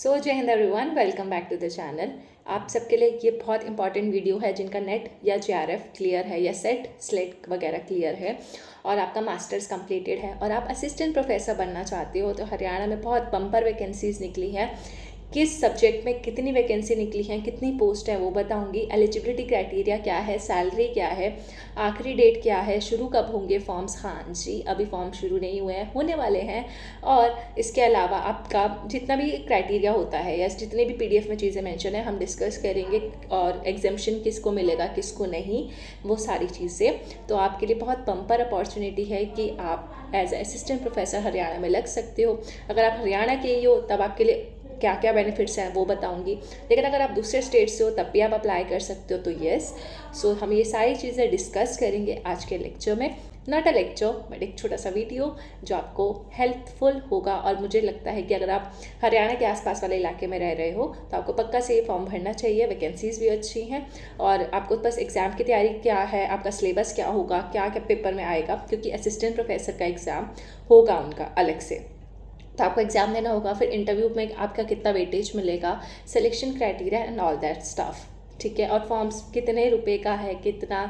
So Jai Hind everyone, welcome back to the channel. आप सबके लिए ये बहुत इंपॉर्टेंट वीडियो है जिनका नेट या जेआरएफ क्लियर है या सेट स्लेट वगैरह क्लियर है और आपका मास्टर्स कंप्लीटेड है और आप असिस्टेंट प्रोफेसर बनना चाहते हो। तो हरियाणा में बहुत बम्पर वैकेंसीज निकली हैं। किस सब्जेक्ट में कितनी वैकेंसी निकली हैं, कितनी पोस्ट है वो बताऊंगी। एलिजिबिलिटी क्राइटेरिया क्या है, सैलरी क्या है, आखिरी डेट क्या है, शुरू कब होंगे फॉर्म्स। हाँ जी, अभी फॉर्म शुरू नहीं हुए हैं, होने वाले हैं। और इसके अलावा आपका जितना भी क्राइटेरिया होता है या जितने भी पीडीएफ में चीज़ें मेंशन है हम डिस्कस करेंगे। और एग्जामिशन किसको मिलेगा किसको नहीं, वो सारी चीज़ें। तो आपके लिए बहुत बम्पर अपॉर्चुनिटी है कि आप एज असिस्टेंट प्रोफेसर हरियाणा में लग सकते हो। अगर आप हरियाणा के ही हो तब आपके लिए क्या क्या बेनिफिट्स हैं वो बताऊंगी, लेकिन अगर आप दूसरे स्टेट से हो तब भी आप अप्लाई कर सकते हो। तो यस, सो हम ये सारी चीज़ें डिस्कस करेंगे आज के लेक्चर में। नॉट अ लेक्चर बट एक छोटा सा वीडियो जो आपको हेल्पफुल होगा। और मुझे लगता है कि अगर आप हरियाणा के आसपास वाले इलाके में रह रहे हो तो आपको पक्का से ये फॉर्म भरना चाहिए। वैकेंसीज भी अच्छी हैं और आपको बस एग्ज़ाम की तैयारी क्या है, आपका सिलेबस क्या होगा, क्या क्या पेपर में आएगा, क्योंकि असिस्टेंट प्रोफेसर का एग्ज़ाम होगा उनका अलग से। तो आपको एग्ज़ाम देना होगा, फिर इंटरव्यू में आपका कितना वेटेज मिलेगा, selection criteria and all that stuff. ठीक है, और फॉर्म्स कितने रुपए का है, कितना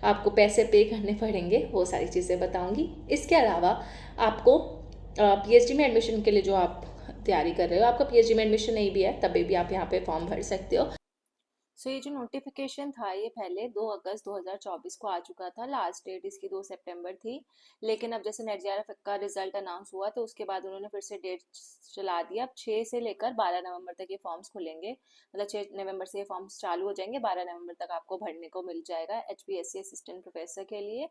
आपको पैसे पे करने पड़ेंगे, वो सारी चीज़ें बताऊंगी। इसके अलावा आपको पीएचडी में एडमिशन के लिए जो आप तैयारी कर रहे हो, आपका पीएचडी में एडमिशन नहीं भी है तभी भी आप यहाँ पे फॉर्म भर सकते हो। सो ये जो नोटिफिकेशन था ये पहले 2 अगस्त 2024 को आ चुका था। लास्ट डेट इसकी 2 सितंबर थी, लेकिन अब जैसे नेट जेआरएफ का रिजल्ट अनाउंस हुआ तो उसके बाद उन्होंने फिर से डेट चला दिया। अब 6 से लेकर 12 नवंबर तक ये फॉर्म्स खुलेंगे, मतलब 6 नवंबर से ये फॉर्म्स चालू हो जाएंगे, 12 नवंबर तक आपको भरने को मिल जाएगा एचपीएससी असिस्टेंट प्रोफेसर के लिए।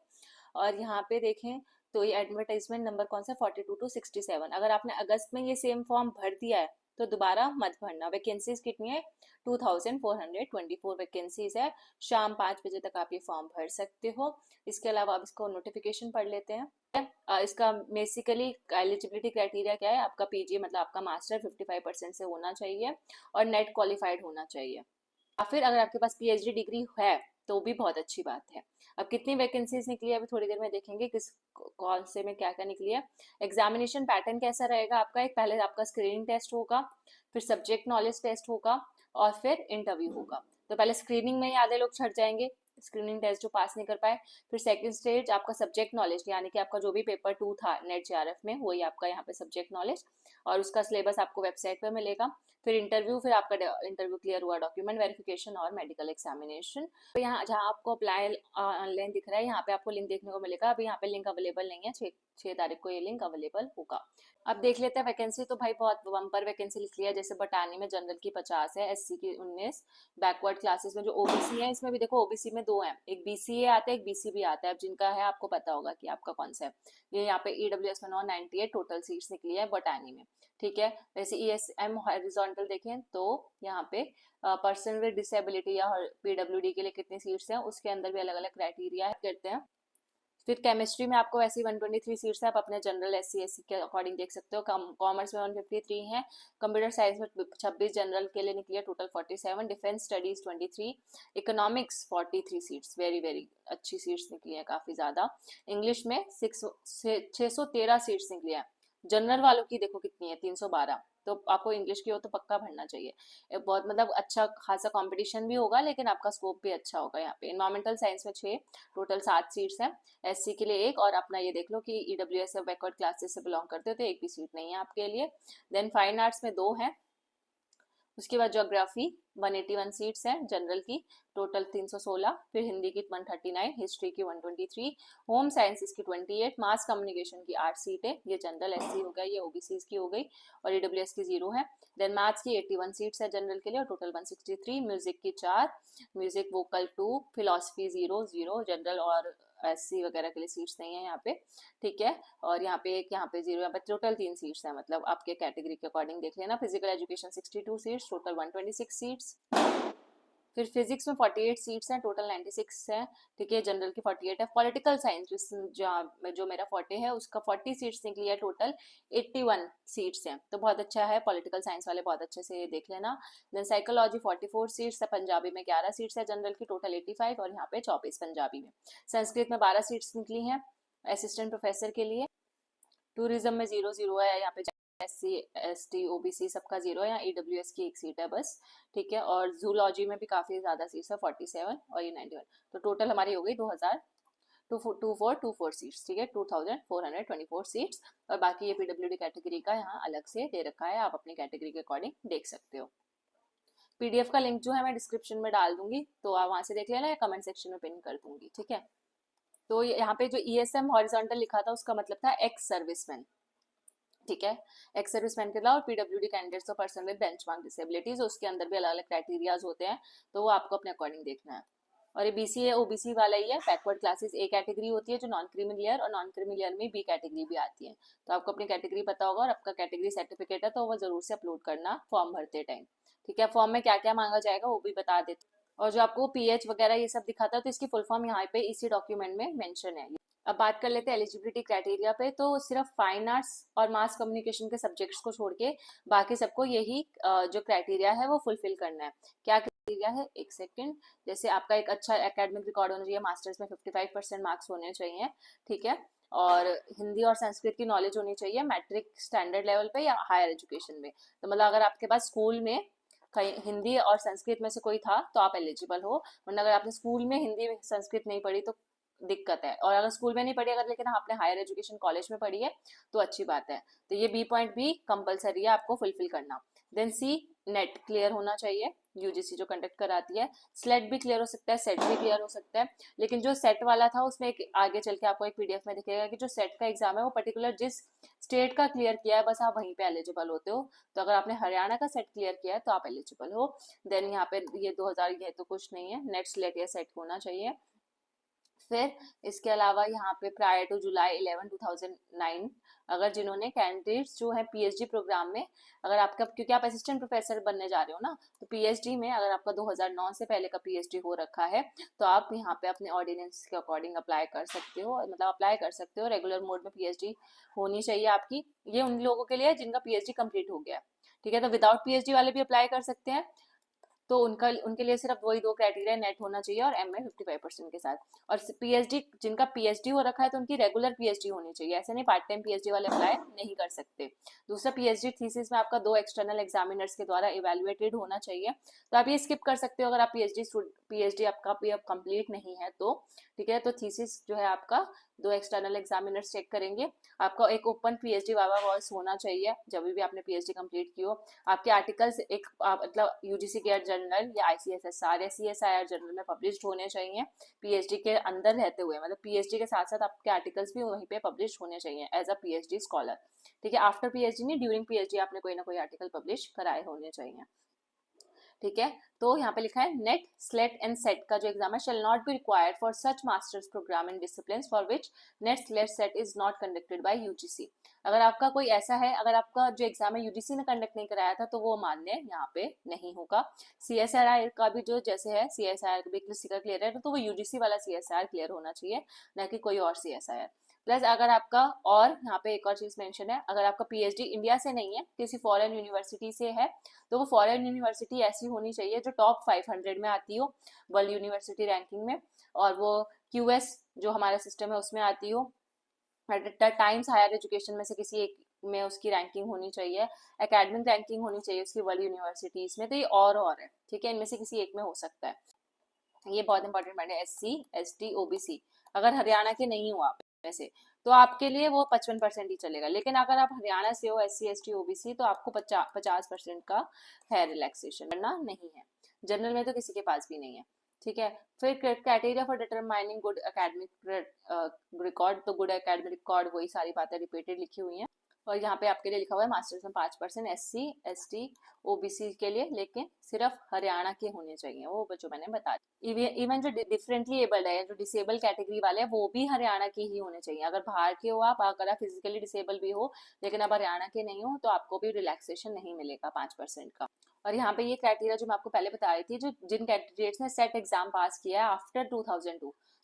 और यहाँ पे देखें तो ये एडवर्टाइजमेंट नंबर कौन सा 42 to 67। अगर आपने अगस्त में ये सेम फॉर्म भर दिया है तो दोबारा मत भरना। वैकेंसीज कितनी है, 2424 वैकेंसीज है। शाम 5 बजे तक आप ये फॉर्म भर सकते हो। इसके अलावा अब इसको नोटिफिकेशन पढ़ लेते हैं। इसका बेसिकली एलिजिबिलिटी क्राइटेरिया क्या है, आपका पीजी मतलब आपका मास्टर 55% से होना चाहिए और नेट क्वालिफाइड होना चाहिए। या फिर अगर आपके पास पीएचडी डिग्री है तो भी बहुत अच्छी बात है। अब कितनी वैकेंसीज निकली है अभी थोड़ी देर में देखेंगे, किस कौन से में क्या क्या निकली है। एग्जामिनेशन पैटर्न कैसा रहेगा आपका, एक पहले आपका स्क्रीनिंग टेस्ट होगा, फिर सब्जेक्ट नॉलेज टेस्ट होगा और फिर इंटरव्यू होगा। तो पहले स्क्रीनिंग में ही आधे लोग छट जाएंगे, स्क्रीनिंग टेस्ट जो पास नहीं कर पाए। फिर सेकंड स्टेज आपका सब्जेक्ट नॉलेज, यानी कि आपका जो भी पेपर 2 था नेट जेआरएफ में वही आपका यहाँ पे सब्जेक्ट नॉलेज, और उसका सिलेबस आपको वेबसाइट पे मिलेगा। फिर इंटरव्यू, फिर आपका इंटरव्यू क्लियर हुआ, डॉक्यूमेंट वेरिफिकेशन और मेडिकल एग्जामिनेशन। तो यहाँ जहाँ आपको अप्लाई ऑनलाइन दिख रहा है यहाँ पे आपको लिंक देखने को मिलेगा। अभी यहाँ पे लिंक अवेलेबल नहीं है, 6 तारीख को ये लिंक अवेलेबल होगा। अब देख लेते हैं वैकेंसी। तो भाई बहुत बम्पर वैकेंसी लिखी है, जैसे बटानी में जनरल की 50 है, एससी की 19, बैकवर्ड क्लासेस में जो ओबीसी है इसमें भी देखो ओबीसी में 2 है, एक बीसीए आता है एक बीसीबी आता है। अब जिनका है आपको पता होगा कि आपका कौन सा है। ये यहाँ पे ईडब्ल्यूएस में 998 टोटल सीट्स निकली है बटानी में। ठीक है, वैसे ईएसएम हॉरिजॉन्टल देखें तो यहाँ पे पर्सन विद डिसेबिलिटी या पीडब्ल्यूडी के लिए कितनी सीट्स हैं, उसके अंदर भी अलग अलग क्राइटेरिया करते हैं। फिर केमिस्ट्री में आपको वैसे 123 सीट्स है, आप अपने जनरल एससी एससी के अकॉर्डिंग देख सकते हो। कॉमर्स में 153 है, कंप्यूटर साइंस में 26 जनरल के लिए निकली है, total 47। Defence studies 23, economics 43 seats, very very अच्छी सीट्स निकली है, काफी ज्यादा। इंग्लिश में 613 सीट्स निकली है। जनरल वालों की देखो कितनी है, 312। तो आपको इंग्लिश की हो तो पक्का भरना चाहिए। बहुत मतलब अच्छा खासा कंपटीशन भी होगा, लेकिन आपका स्कोप भी अच्छा होगा यहाँ पे। इन्वायरमेंटल साइंस में 6, टोटल 7 सीट्स हैं, एससी के लिए 1, और अपना ये देख लो कि ईडब्ल्यूएस बैकवर्ड क्लासेस से बिलोंग करते हो तो एक भी सीट नहीं है आपके लिए। देन फाइन आर्ट्स में 2 है। उसके बाद ज्योग्राफी 181 सीट्स हैं जनरल की, टोटल 316। फिर हिंदी की 139, हिस्ट्री की 123, होम साइंसेस की 28, मास कम्युनिकेशन की 8 सीटें, ये जनरल एससी हो गया, ये ओबीसी की हो गई, और ईडब्ल्यूएस की 0 है। देन मैथ्स की 81 सीट्स है जनरल के लिए और टोटल 163। म्यूजिक की 4, म्यूजिक वोकल 2, फिलोसफी 0 जनरल और एससी वगैरह के लिए सीट्स नहीं है यहाँ पे। ठीक है, और यहाँ पे 1, यहाँ पे 0, यहाँ पे टोटल 3 सीट्स है, मतलब आपके कैटेगरी के अकॉर्डिंग देख लेना। Physical education 62 seats, total 126 seats. फिर फिजिक्स में 48 सीट्स हैं, टोटल 96 है। ठीक है, जनरल की 48 है। पॉलिटिकल साइंस जो मेरा 40 है उसका 40 सीट्स निकली है, टोटल 81 सीट्स हैं, तो बहुत अच्छा है। पॉलिटिकल साइंस वाले बहुत अच्छे से देख लेना। देन साइकोलॉजी 44 सीट्स है, पंजाबी में 11 सीट्स है जनरल की, टोटल 85, और यहाँ पे 24 पंजाबी में। संस्कृत में 12 सीट्स निकली हैं असिस्टेंट प्रोफेसर के लिए। टूरिज्म में 0 है यहाँ पे SC ST OBC सबका 0 है, यहाँ EWS की एक सीट है बस, ठीक है। और जूलॉजी में भी काफ़ी ज़्यादा सीट्स है, 47 और ये 91। तो टोटल हमारी हो गई 2424 सीट्स, ठीक है, 2424 सीट्स। और बाकी ये PWD कैटेगरी का यहाँ अलग से दे रखा है, आप अपनी कैटेगरी के अकॉर्डिंग देख सकते हो। PDF का लिंक जो है मैं डिस्क्रिप्शन में डाल दूंगी, तो आप वहाँ से देख लेना या कमेंट सेक्शन में पिन कर दूंगी, ठीक है। तो यहाँ पे जो ESM हॉरिजॉन्टल लिखा था उसका मतलब था एक्स सर्विसमैन, ठीक है, एक्स सर्विसमैन के अलावा। और PWD कैंडिडेट्स और पर्सन विद बेंचमार्क डिसेबिलिटीज, उसके अंदर भी अलग अलग क्राइटेरियाज होते हैं, तो वो आपको अपने अकॉर्डिंग देखना है। और ये BCA OBC वाला ही है, बैकवर्ड क्लासेस A कैटेगरी होती है जो नॉन क्रीमी लेयर, और नॉन क्रीमी लेयर में B कैटेगरी भी आती है। तो आपको अपनी कैटेगरी पता होगा, और आपका कैटेगरी सर्टिफिकेट है तो वो जरूर से अपलोड करना फॉर्म भरते टाइम, ठीक है। फॉर्म में क्या क्या मांगा जाएगा वो भी बता देते। और जो आपको PH वगैरह ये सब दिखाता है, तो इसकी फुल फॉर्म यहाँ पे इसी डॉक्यूमेंट में मेंशन है। अब बात कर लेते हैं एलिजिबिलिटी क्राइटेरिया पे। तो सिर्फ फाइन आर्ट्स और मास कम्युनिकेशन के सब्जेक्ट्स को छोड़ के बाकी सबको यही जो क्राइटेरिया है वो फुलफिल करना है। क्या क्राइटेरिया है, एक सेकेंड। जैसे आपका एक अच्छा एकेडमिक रिकॉर्ड होना चाहिए, मास्टर्स में 55% मार्क्स होने चाहिए, ठीक है। और हिंदी और संस्कृत की नॉलेज होनी चाहिए मैट्रिक स्टैंडर्ड लेवल पे या हायर एजुकेशन में। तो मतलब अगर आपके पास स्कूल में कहीं हिंदी और संस्कृत में से कोई था तो आप एलिजिबल हो, वरना अगर आपने स्कूल में हिंदी संस्कृत नहीं पढ़ी तो दिक्कत है। और अगर स्कूल में नहीं पढ़ी, अगर लेकिन आपने हायर एजुकेशन कॉलेज में पढ़ी है तो अच्छी बात है। तो ये B पॉइंट भी कंपलसरी है आपको फुलफिल करना। देन C, नेट क्लियर होना चाहिए, UGC जो कंडक्ट कराती है। स्लेट भी क्लियर हो सकता है, सेट भी क्लियर हो सकता है, लेकिन जो सेट वाला था उसमें एक आगे चल के आपको एक PDF में दिखेगा कि जो सेट का एग्जाम है वो पर्टिकुलर जिस स्टेट का क्लियर किया है बस आप वहीं पे एलिजिबल होते हो। तो अगर आपने हरियाणा का सेट क्लियर किया है तो आप एलिजिबल हो। देन यहाँ पे ये 2000 ये तो कुछ नहीं है, नेट स्लेट या सेट होना चाहिए। फिर इसके अलावा यहाँ पे प्रायर टू जुलाई 11 2009 अगर जिन्होंने कैंडिडेट्स जो है PhD प्रोग्राम में, अगर आपका, क्योंकि आप असिस्टेंट प्रोफेसर बनने जा रहे हो ना, तो PhD में अगर आपका 2009 से पहले का PhD हो रखा है तो आप यहाँ पे अपने ऑर्डिनेंस के अकॉर्डिंग अप्लाई कर सकते हो, मतलब अप्लाई कर सकते हो। रेगुलर मोड में PhD होनी चाहिए आपकी। ये उन लोगों के लिए है जिनका PhD कंप्लीट हो गया, ठीक है। तो विदाउट PhD वाले भी अप्लाई कर सकते हैं, तो उनके लिए सिर्फ वही दो क्राइटेरिया, नेट होना चाहिए और MA 55% के साथ। और PhD, जिनका PhD हो रखा है तो उनकी रेगुलर PhD होनी चाहिए, ऐसे नहीं पार्ट टाइम PhD वाले अप्लाई नहीं कर सकते। दूसरा, PhD थीसिस में आपका 2 एक्सटर्नल एग्जामिनर्स के द्वारा इवेल्युएटेड होना चाहिए, तो आप ये स्किप कर सकते हो अगर आप PhD आपका भी अब कंप्लीट नहीं है तो, ठीक है। तो थीसिस जो है आपका 2 एक्सटर्नल एग्जामिनर्स चेक करेंगे। आपका एक ओपन PhD वाइवा वॉइस होना चाहिए जब भी आपने PhD कंप्लीट की हो। आपके आर्टिकल्स एक मतलब UGC केयर जर्नल या ICSSR या CSIR जर्नल में पब्लिश्ड होने चाहिए PhD के अंदर रहते हुए, मतलब PhD के साथ साथ आपके आर्टिकल्स भी वहीं पे पब्लिश होने चाहिए एज अ PhD स्कॉलर, ठीक है। आफ्टर PhD नहीं, ड्यूरिंग PhD आपने कोई ना कोई आर्टिकल पब्लिश कराए होने चाहिए, ठीक है। तो यहाँ पे लिखा है नेट स्लेट एंड सेट का जो एग्जाम है shall not be required for such masters program in discipline for which NET SLET SET is not conducted by UGC। अगर आपका कोई ऐसा है, अगर आपका जो एग्जाम है UGC ने कंडक्ट नहीं कराया था तो वो मान्य यहाँ पे नहीं होगा। CSIR का भी जो जैसे है, CSIR भी किसी का क्लियर है तो वो UGC वाला CSIR क्लियर होना चाहिए, ना कि कोई और CSIR। प्लस अगर आपका, और यहाँ पे एक और चीज मेंशन है, अगर आपका PhD इंडिया से नहीं है, किसी फॉरेन यूनिवर्सिटी से है, तो वो फॉरेन यूनिवर्सिटी ऐसी होनी चाहिए जो टॉप 500 में आती हो वर्ल्ड यूनिवर्सिटी रैंकिंग में, और वो QS जो हमारा सिस्टम है उसमें आती हो, टाइम्स हायर एजुकेशन में से किसी एक में उसकी रैंकिंग होनी चाहिए, एकेडमिक रैंकिंग होनी चाहिए उसकी वर्ल्ड यूनिवर्सिटीज में। तो ये और है, ठीक है, इनमें से किसी एक में हो सकता है। ये बहुत इंपॉर्टेंट पॉइंट है। SC ST OBC अगर हरियाणा के नहीं हो आप वैसे तो आपके लिए वो 55% ही चलेगा, लेकिन अगर आप हरियाणा से हो SC ST OBC तो आपको 50% का है रिलैक्सेशन, करना नहीं है। जनरल में तो किसी के पास भी नहीं है, ठीक है। फिर criteria for determining good academic record, तो गुड एकेडमिक रिकॉर्ड वही सारी बातें रिपीटेड लिखी हुई हैं। और यहाँ पे आपके लिए लिखा हुआ है मास्टर्स में 5% SC ST OBC के लिए, लेकिन सिर्फ हरियाणा के होने चाहिए, वो जो मैंने बता दी। इवन जो डिफरेंटली एबल्ड है, जो डिसेबल कैटेगरी वाले हैं, वो भी हरियाणा के ही होने चाहिए। अगर बाहर के हो आप, अगर आप फिजिकली डिसेबल भी हो लेकिन अब हरियाणा के नहीं हो तो आपको भी रिलैक्सेशन नहीं मिलेगा 5% का। और यहाँ पे ये क्राइटेरिया जो मैं आपको पहले बता रही थी, जो जिन कैंडिडेट्स ने सेट एग्जाम पास किया है आफ्टर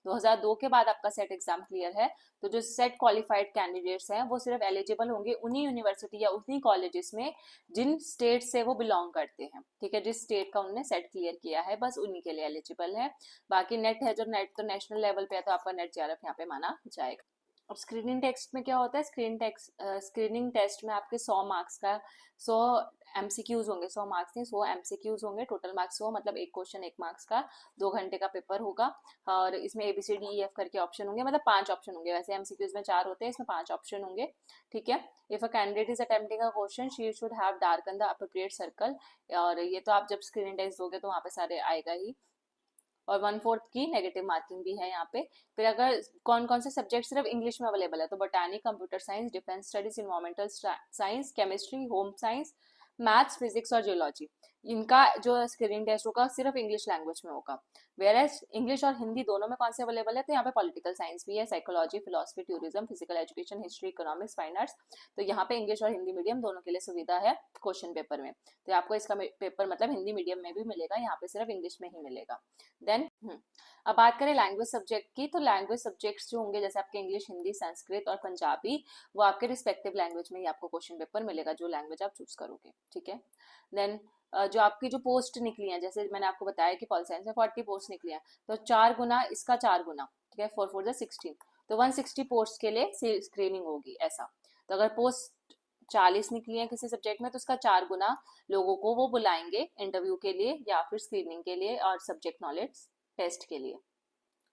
2002 के बाद आपका सेट एग्जाम क्लियर है, तो जो सेट क्वालिफाइड कैंडिडेट्स हैं वो सिर्फ एलिजिबल होंगे उन्हीं यूनिवर्सिटी या उन्हीं कॉलेजेस में जिन स्टेट से वो बिलोंग करते हैं, ठीक है। जिस स्टेट का उन्होंने सेट क्लियर किया है बस उन्हीं के लिए एलिजिबल है। बाकी नेट है जो नेट तो नेशनल लेवल पे है तो आपका नेट JRF यहाँ पे माना जाएगा। अब स्क्रीनिंग टेस्ट में क्या होता है, स्क्रीनिंग टेस्ट में आपके 100 मार्क्स का 100 एमसीक्यूज होंगे, 100 मार्क्स नहीं 100 एमसीक्यूज होंगे, टोटल मार्क्स 100, मतलब एक क्वेश्चन 1 मार्क्स का, 2 घंटे का पेपर होगा। और इसमें ABCDEF करके ऑप्शन होंगे, मतलब 5 ऑप्शन होंगे, वैसे एमसीक्यूज में 4 होते हैं, इसमें 5 ऑप्शन होंगे। ठीक है। If a candidate is attempting a question she should have darken the appropriate circle. और ये तो आप जब स्क्रीनिंग टेस्ट दोगे तो वहाँ पे सारे आएगा ही। और 1/4 की नेगेटिव मार्किंग भी है यहाँ पे। फिर अगर कौन कौन से सब्जेक्ट सिर्फ इंग्लिश में अवेलेबल है, तो बोटानी, computer science, defence studies, environmental science, chemistry, home science, maths, physics और जियोलॉजी, इनका जो स्क्रीनिंग टेस्ट होगा सिर्फ इंग्लिश लैंग्वेज में होगा। वेयर एज इंग्लिश और हिंदी दोनों में कौन से अवेलेबल है, तो यहाँ पे पॉलिटिकल साइंस भी है, psychology, philosophy, tourism, physical education, history, economics, fine arts. तो यहाँ पे इंग्लिश और हिंदी मीडियम दोनों के लिए सुविधा है क्वेश्चन पेपर में। तो आपको इसका पेपर मतलब हिंदी मीडियम में भी मिलेगा, यहाँ पे सिर्फ इंग्लिश में ही मिलेगा। देन अब बात करें लैंग्वेज सब्जेक्ट की, तो लैंग्वेज सब्जेक्ट्स जो होंगे जैसे आपके इंग्लिश, हिंदी, संस्कृत और पंजाबी, वो आपके रिस्पेक्टिव लैंग्वेज में ही आपको क्वेश्चन पेपर मिलेगा, जो लैंग्वेज आप चूज करोगे। ठीक है। देन जो आपकी जो पोस्ट निकली है, जैसे मैंने आपको बताया कि पॉल साइंस में 40 पोस्ट निकली हैं, तो 4 गुना इसका 4 गुना, ठीक है, 4 4 16, तो 160 पोस्ट के लिए स्क्रीनिंग होगी ऐसा। तो अगर पोस्ट 40 निकली है किसी सब्जेक्ट में, तो उसका 4 गुना लोगों को वो बुलाएंगे इंटरव्यू के लिए या फिर स्क्रीनिंग के लिए और सब्जेक्ट नॉलेज टेस्ट के लिए।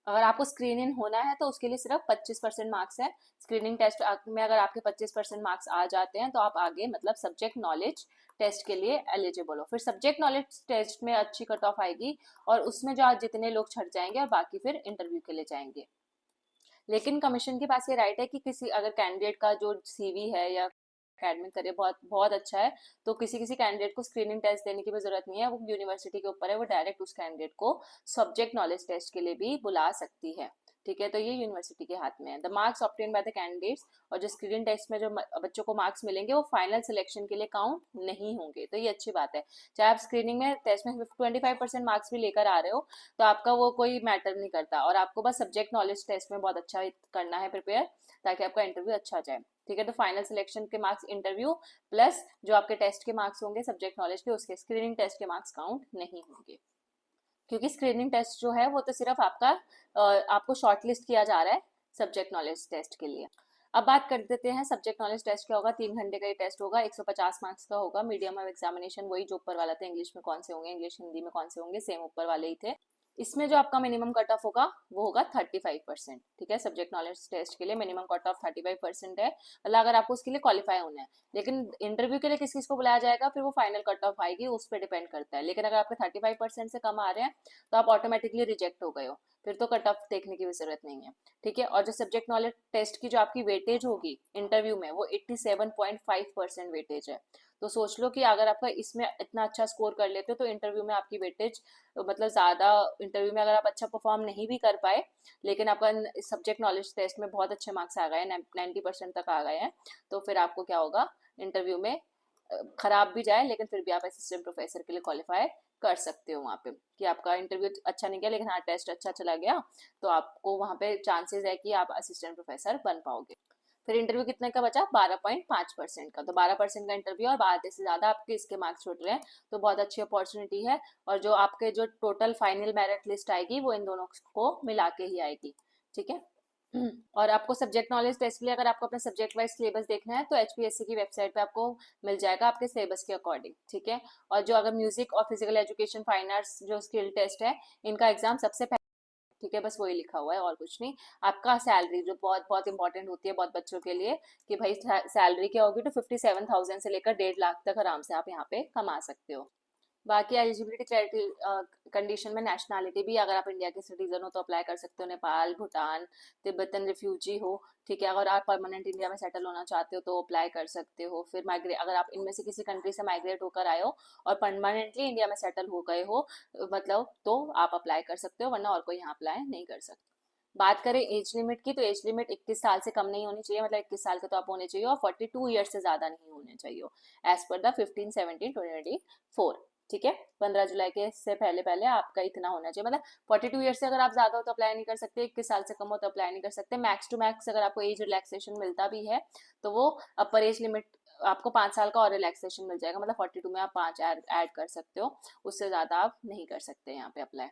अगर आपको स्क्रीन इन होना है तो उसके लिए सिर्फ 25% मार्क्स है। स्क्रीनिंग टेस्ट में अगर आपके 25% मार्क्स आ जाते हैं तो आप आगे मतलब सब्जेक्ट नॉलेज टेस्ट के लिए एलिजिबल हो। फिर सब्जेक्ट नॉलेज टेस्ट में अच्छी कट ऑफ आएगी और उसमें जो आज जितने लोग छट जाएंगे और बाकी फिर इंटरव्यू के लिए जाएंगे। लेकिन कमीशन के पास ये राइट है कि किसी अगर कैंडिडेट का जो CV है या एकेडमिक करियर बहुत बहुत अच्छा है, तो किसी किसी कैंडिडेट को स्क्रीनिंग टेस्ट देने की भी जरूरत नहीं है, वो यूनिवर्सिटी के ऊपर है, वो डायरेक्ट उस कैंडिडेट को सब्जेक्ट नॉलेज टेस्ट के लिए भी बुला सकती है। ठीक है, तो ये यूनिवर्सिटी के हाथ में है। The marks obtain by the candidates, और जो स्क्रीनिंग टेस्ट में जो बच्चों को मार्क्स मिलेंगे वो फाइनल सिलेक्शन के लिए काउंट नहीं होंगे, तो ये अच्छी बात है। चाहे आप स्क्रीनिंग में टेस्ट में 25% मार्क्स भी लेकर आ रहे हो तो आपका वो कोई मैटर नहीं करता, और आपको बस सब्जेक्ट नॉलेज टेस्ट में बहुत अच्छा करना है प्रिपेयर, ताकि आपका इंटरव्यू अच्छा जाए। ठीक है, तो फाइनल सिलेक्शन के मार्क्स इंटरव्यू प्लस जो आपके टेस्ट के मार्क्स होंगे सब्जेक्ट नॉलेज के, उसके स्क्रीनिंग टेस्ट के मार्क्स काउंट नहीं होंगे, क्योंकि स्क्रीनिंग टेस्ट जो है वो तो सिर्फ आपको शॉर्टलिस्ट किया जा रहा है सब्जेक्ट नॉलेज टेस्ट के लिए। अब बात कर देते हैं सब्जेक्ट नॉलेज टेस्ट क्या होगा। 3 घंटे का ये टेस्ट होगा, 150 मार्क्स का होगा। मीडियम ऑफ एग्जामिनेशन वही जो ऊपर वाला था, इंग्लिश में कौन से होंगे, इंग्लिश हिंदी में कौन से होंगे, सेम ऊपर वाले ही थे। इसमें जो आपका मिनिमम कट ऑफ होगा वो होगा 35%। ठीक है, सब्जेक्ट नॉलेज टेस्ट के लिए मिनिमम कट ऑफ 35% है, मतलब अगर आपको उसके लिए क्वालिफाई होना है। लेकिन इंटरव्यू के लिए किस किस को बुलाया जाएगा फिर वो फाइनल कट ऑफ आएगी, उस पर डिपेंड करता है। लेकिन अगर आपके 35% से कम आ रहे हैं तो आप ऑटोमेटिकली रिजेक्ट हो गए हो, फिर तो कट ऑफ देखने की भी जरूरत नहीं है। ठीक है, और जो सब्जेक्ट नॉलेज टेस्ट की जो आपकी वेटेज होगी इंटरव्यू में वो 87.5% वेटेज है। तो सोच लो कि अगर आपका इसमें इतना अच्छा स्कोर कर लेते हो तो इंटरव्यू में आपकी वेटेज मतलब ज़्यादा, इंटरव्यू में अगर आप अच्छा परफॉर्म नहीं भी कर पाए लेकिन आपका सब्जेक्ट नॉलेज टेस्ट में बहुत अच्छे मार्क्स आ गए, 90% तक आ गए हैं, तो फिर आपको क्या होगा, इंटरव्यू में खराब भी जाए लेकिन फिर भी आप असिस्टेंट प्रोफेसर के लिए क्वालिफाई कर सकते हो वहाँ पे, कि आपका इंटरव्यू अच्छा नहीं गया लेकिन हाँ टेस्ट अच्छा चला गया, तो आपको वहाँ पे चांसेस है कि आप असिस्टेंट प्रोफेसर बन पाओगे। फिर इंटरव्यू कितने का बचा, 12.5% का, तो 12% का इंटरव्यू और आधे से ज़्यादा आपके इसके मार्क्स छूट रहे हैं, तो बहुत अच्छी अपॉर्चुनिटी है। और जो आपके जो टोटल फाइनल मेरिट लिस्ट आएगी वो इन दोनों को मिला के ही आएगी। ठीक है। और आपको सब्जेक्ट नॉलेज टेस्ट के लिए अगर आपको अपना सब्जेक्ट वाइज सिलेबस देखना है तो HPSC की वेबसाइट पे आपको मिल जाएगा आपके सिलेबस के अकॉर्डिंग। ठीक है, और जो अगर म्यूजिक और फिजिकल एजुकेशन, फाइन आर्ट्स जो स्किल टेस्ट है, इनका एग्जाम सबसे पहले, ठीक है, बस वही लिखा हुआ है और कुछ नहीं। आपका सैलरी जो बहुत बहुत इंपॉर्टेंट होती है बहुत बच्चों के लिए, कि भाई सैलरी क्या होगी, तो 57,000 से लेकर 1.5 लाख तक आराम से आप यहाँ पे कमा सकते हो। बाकी एलिजिबिलिटी कंडीशन में नेशनैलिटी भी, अगर आप इंडिया के सिटीजन हो तो अप्लाई कर सकते हो, नेपाल, भूटान, तिब्बतन रिफ्यूजी हो, ठीक है, अगर आप परमानेंट इंडिया में सेटल होना चाहते हो तो अप्लाई कर सकते हो। फिर माइग्रेट, अगर आप इनमें से किसी कंट्री से माइग्रेट होकर आए हो और परमानेंटली इंडिया में सेटल हो गए हो मतलब, तो आप अप्लाई कर सकते हो, वरना और कोई यहाँ अप्लाई नहीं कर सकते। बात करें एज लिमिट की, तो एज लिमिट 21 साल से कम नहीं होनी चाहिए, मतलब 21 साल के तो आप होने चाहिए, और 42 ईयर्स से ज्यादा नहीं होने चाहिए, एज पर द 15/17/2024। ठीक है, 15 जुलाई के से पहले पहले आपका इतना होना चाहिए, मतलब 42 ईयर से अगर आप ज्यादा हो तो अप्लाई नहीं कर सकते, 21 साल से कम हो तो अप्लाई नहीं कर सकते। मैक्स टू मैक्स अगर आपको एज रिलैक्सेशन मिलता भी है तो वो अपर एज लिमिट आपको 5 साल का और रिलैक्सेशन मिल जाएगा, मतलब 42 में आप 5 ऐड कर सकते हो, उससे ज्यादा आप नहीं कर सकते यहाँ पे अप्लाई।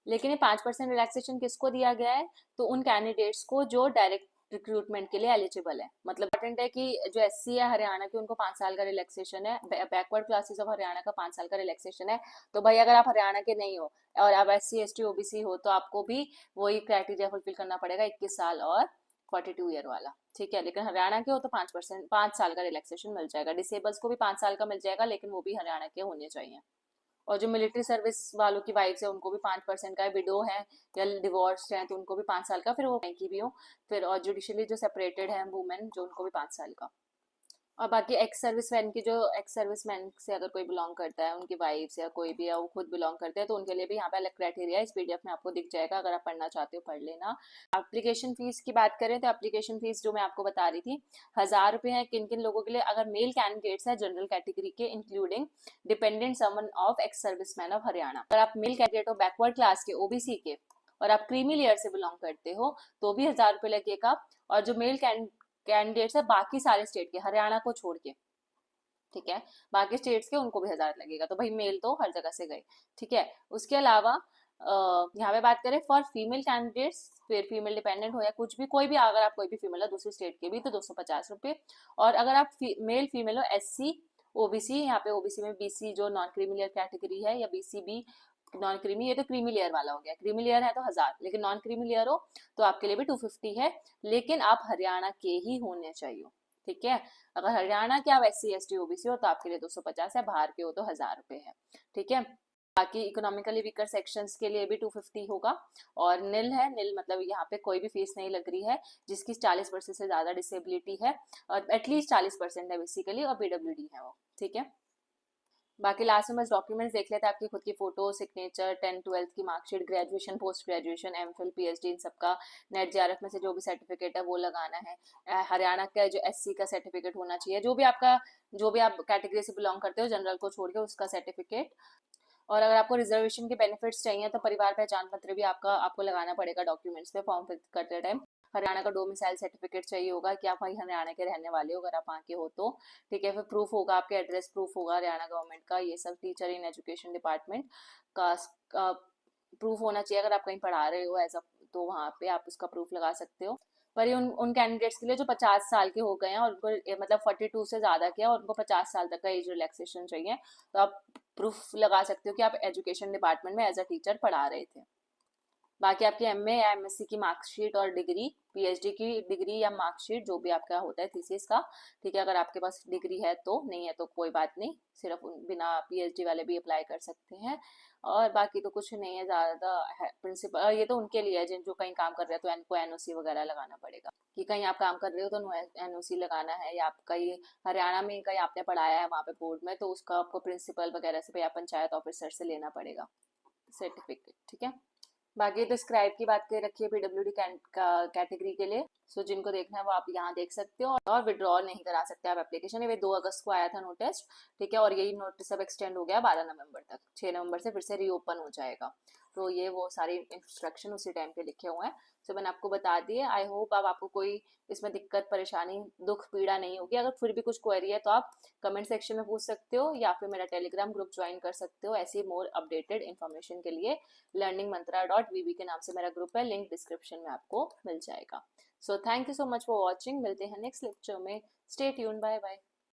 लेकिन ये 5% रिलैक्सेशन किसको दिया गया है, तो उन कैंडिडेट्स को जो डायरेक्ट रिक्रूटमेंट के लिए एलिजिबल है। मतलब इंपॉर्टेंट है कि जो एससी है हरियाणा के, उनको 5 साल का रिलैक्सेशन है, बैकवर्ड क्लासेस ऑफ हरियाणा का 5 साल का रिलैक्सेशन है। तो भाई अगर आप हरियाणा के नहीं हो और आप एससी एसटी ओबीसी हो तो आपको भी वही क्राइटेरिया फुलफिल करना पड़ेगा, 21 साल और 42 ईयर वाला, ठीक है। लेकिन हरियाणा के हो तो 5%, 5 साल का रिलैक्सेशन मिल जाएगा। डिसेबल्स को भी 5 साल का मिल जाएगा, लेकिन वो भी हरियाणा के होने चाहिए। और जो मिलिट्री सर्विस वालों की वाइफ्स है उनको भी 5% का है, विडो है या डिवोर्स्ड है तो उनको भी 5 साल का, फिर वो कहीं की भी हो। फिर और जुडिशली जो सेपरेटेड है वुमेन, जो उनको भी 5 साल का। और बाकी एक्स सर्विसमैन की, जो एक्स सर्विसमैन से अगर कोई बिलोंग करता है, उनकी वाइफ्स या कोई भी है वो खुद बिलोंग करते हैं, तो उनके लिए भी यहाँ पे अलग क्राइटेरिया इस पीडीएफ में आपको दिख जाएगा। अगर आप पढ़ना चाहते हो पढ़ लेना। एप्लीकेशन फीस की बात करें तो एप्लीकेशन फीस जो मैं आपको बता रही थी, 1000 रुपये है। किन किन लोगों के लिए? अगर मेल कैंडिडेट्स है जनरल कैटेगरी के, including dependent sons of ex servicemen of Haryana. अगर आप मेल कैंडिडेट हो बैकवर्ड क्लास के, ओबीसी के, और आप क्रीमी लेयर से बिलोंग करते हो तो भी 1000 रुपये लगेगा। और जो मेल कैंडिडेट्स है बाकी सारे स्टेट के, हरियाणा को छोड़ के, ठीक है, बाकी स्टेट्स के, उनको भी 1000 लगेगा। तो भाई मेल तो हर जगह से गए, ठीक है। उसके अलावा यहाँ पे बात करें फॉर फीमेल कैंडिडेट्स, फिर फीमेल डिपेंडेंट हो या कुछ भी, कोई भी, अगर आप कोई भी फीमेल है दूसरी स्टेट के भी, तो 250 रुपये। और अगर आप मेल फीमेल हो एससी ओबीसी, यहाँ पे ओबीसी में बीसी जो नॉन क्रीमी लेयर कैटेगरी है, या बीसी बी नॉन क्रीमी, ये तो क्रीमी लेयर वाला हो गया। क्रीमी लेयर है तो 1000, लेकिन नॉन क्रीमी लेयर हो तो आपके लिए भी 250 है, लेकिन आप हरियाणा के ही होने चाहिए, ठीक है। अगर हरियाणा के आप एससी एसटी ओबीसी हो तो आपके लिए 250 है, बाहर के हो तो 1000 रुपये है, ठीक है। बाकी इकोनॉमिकली वीकर सेक्शंस के लिए भी 250 होगा। और नील है, नील मतलब यहाँ पे कोई भी फीस नहीं लग रही है, जिसकी 40% से ज्यादा डिसेबिलिटी है और एटलीस्ट 40% है बेसिकली, और पीडब्ल्यूडी है वो, ठीक है। बाकी लास्ट में बस डॉक्यूमेंट्स देख लेते हैं, आपकी खुद की फोटो, सिग्नेचर, 10th-12th की marksheet, graduation, post graduation, MPhil, PhD, इन सबका, नेट जेआरएफ में से जो भी सर्टिफिकेट है वो लगाना है। हरियाणा का जो एससी का सर्टिफिकेट होना चाहिए, जो भी आपका, जो भी आप कैटेगरी से बिलोंग करते हो जनरल को छोड़ के, उसका सर्टिफिकेट। और अगर आपको रिजर्वेशन के बेनिफिट्स चाहिए तो परिवार पहचान पत्र भी आपको लगाना पड़ेगा डॉक्यूमेंट्स पे फॉर्म फिल करते टाइम। हरियाणा का डोमिसाइल सर्टिफिकेट चाहिए होगा कि आप वही हरियाणा के रहने वाले हो, अगर आप वहाँ के हो तो, ठीक है। फिर प्रूफ होगा, आपके एड्रेस प्रूफ होगा हरियाणा गवर्नमेंट का, ये सब टीचर इन एजुकेशन डिपार्टमेंट का प्रूफ होना चाहिए। अगर आप कहीं पढ़ा रहे हो एज अ, तो वहाँ पे आप उसका प्रूफ लगा सकते हो। पर ये उन कैंडिडेट्स के लिए जो 50 साल के हो गए हैं और उनको मतलब 42 से ज़्यादा किया और उनको 50 साल तक का एज रिलैक्सेशन चाहिए, तो आप प्रूफ लगा सकते हो कि आप एजुकेशन डिपार्टमेंट में एज अ टीचर पढ़ा रहे थे। बाकी आपकी एमए या एमएससी की मार्कशीट और डिग्री, पीएचडी की डिग्री या मार्कशीट, जो भी आपका होता है थीसिस का, ठीक है। अगर आपके पास डिग्री है तो, नहीं है तो कोई बात नहीं, सिर्फ बिना पीएचडी वाले भी अप्लाई कर सकते हैं। और बाकी तो कुछ नहीं है ज़्यादा है प्रिंसिपल, ये तो उनके लिए है जिन जो कहीं काम कर रहे हैं, तो इनको एनओसी वगैरह लगाना पड़ेगा कि कहीं आप काम कर रहे हो तो एनओसी लगाना है, या आप कहीं हरियाणा में कहीं आपने पढ़ाया है वहाँ पे बोर्ड में, तो उसका आपको प्रिंसिपल वगैरह से या पंचायत ऑफिसर से लेना पड़ेगा सर्टिफिकेट, ठीक है। बाकी तो स्क्राइब की बात कर रखी है पीडब्ल्यूडी कैटेगरी के लिए, सो जिनको देखना है वो आप यहाँ देख सकते हो। और विड्रॉल नहीं करा सकते आप एप्लीकेशन, ये 2 अगस्त को आया था नोटिस, ठीक है। और यही नोटिस अब एक्सटेंड हो गया 12 नवंबर तक, 6 नवंबर से फिर से रीओपन हो जाएगा। तो ये वो सारी इंस्ट्रक्शन उसी टाइम पे लिखे हुए हैं, सो मैंने आपको बता दिए। आई होप अब आपको कोई इसमें दिक्कत परेशानी दुख पीड़ा नहीं होगी। अगर फिर भी कुछ क्वेरी है तो आप कमेंट सेक्शन में पूछ सकते हो, या फिर मेरा टेलीग्राम ग्रुप ज्वाइन कर सकते हो ऐसी मोर अपडेटेड इन्फॉर्मेशन के लिए। learningmantra.vv के नाम से मेरा ग्रुप है, लिंक डिस्क्रिप्शन में आपको मिल जाएगा। So thank you so much for watching, मिलते हैं नेक्स्ट लेक्चर में। Stay tuned, bye bye.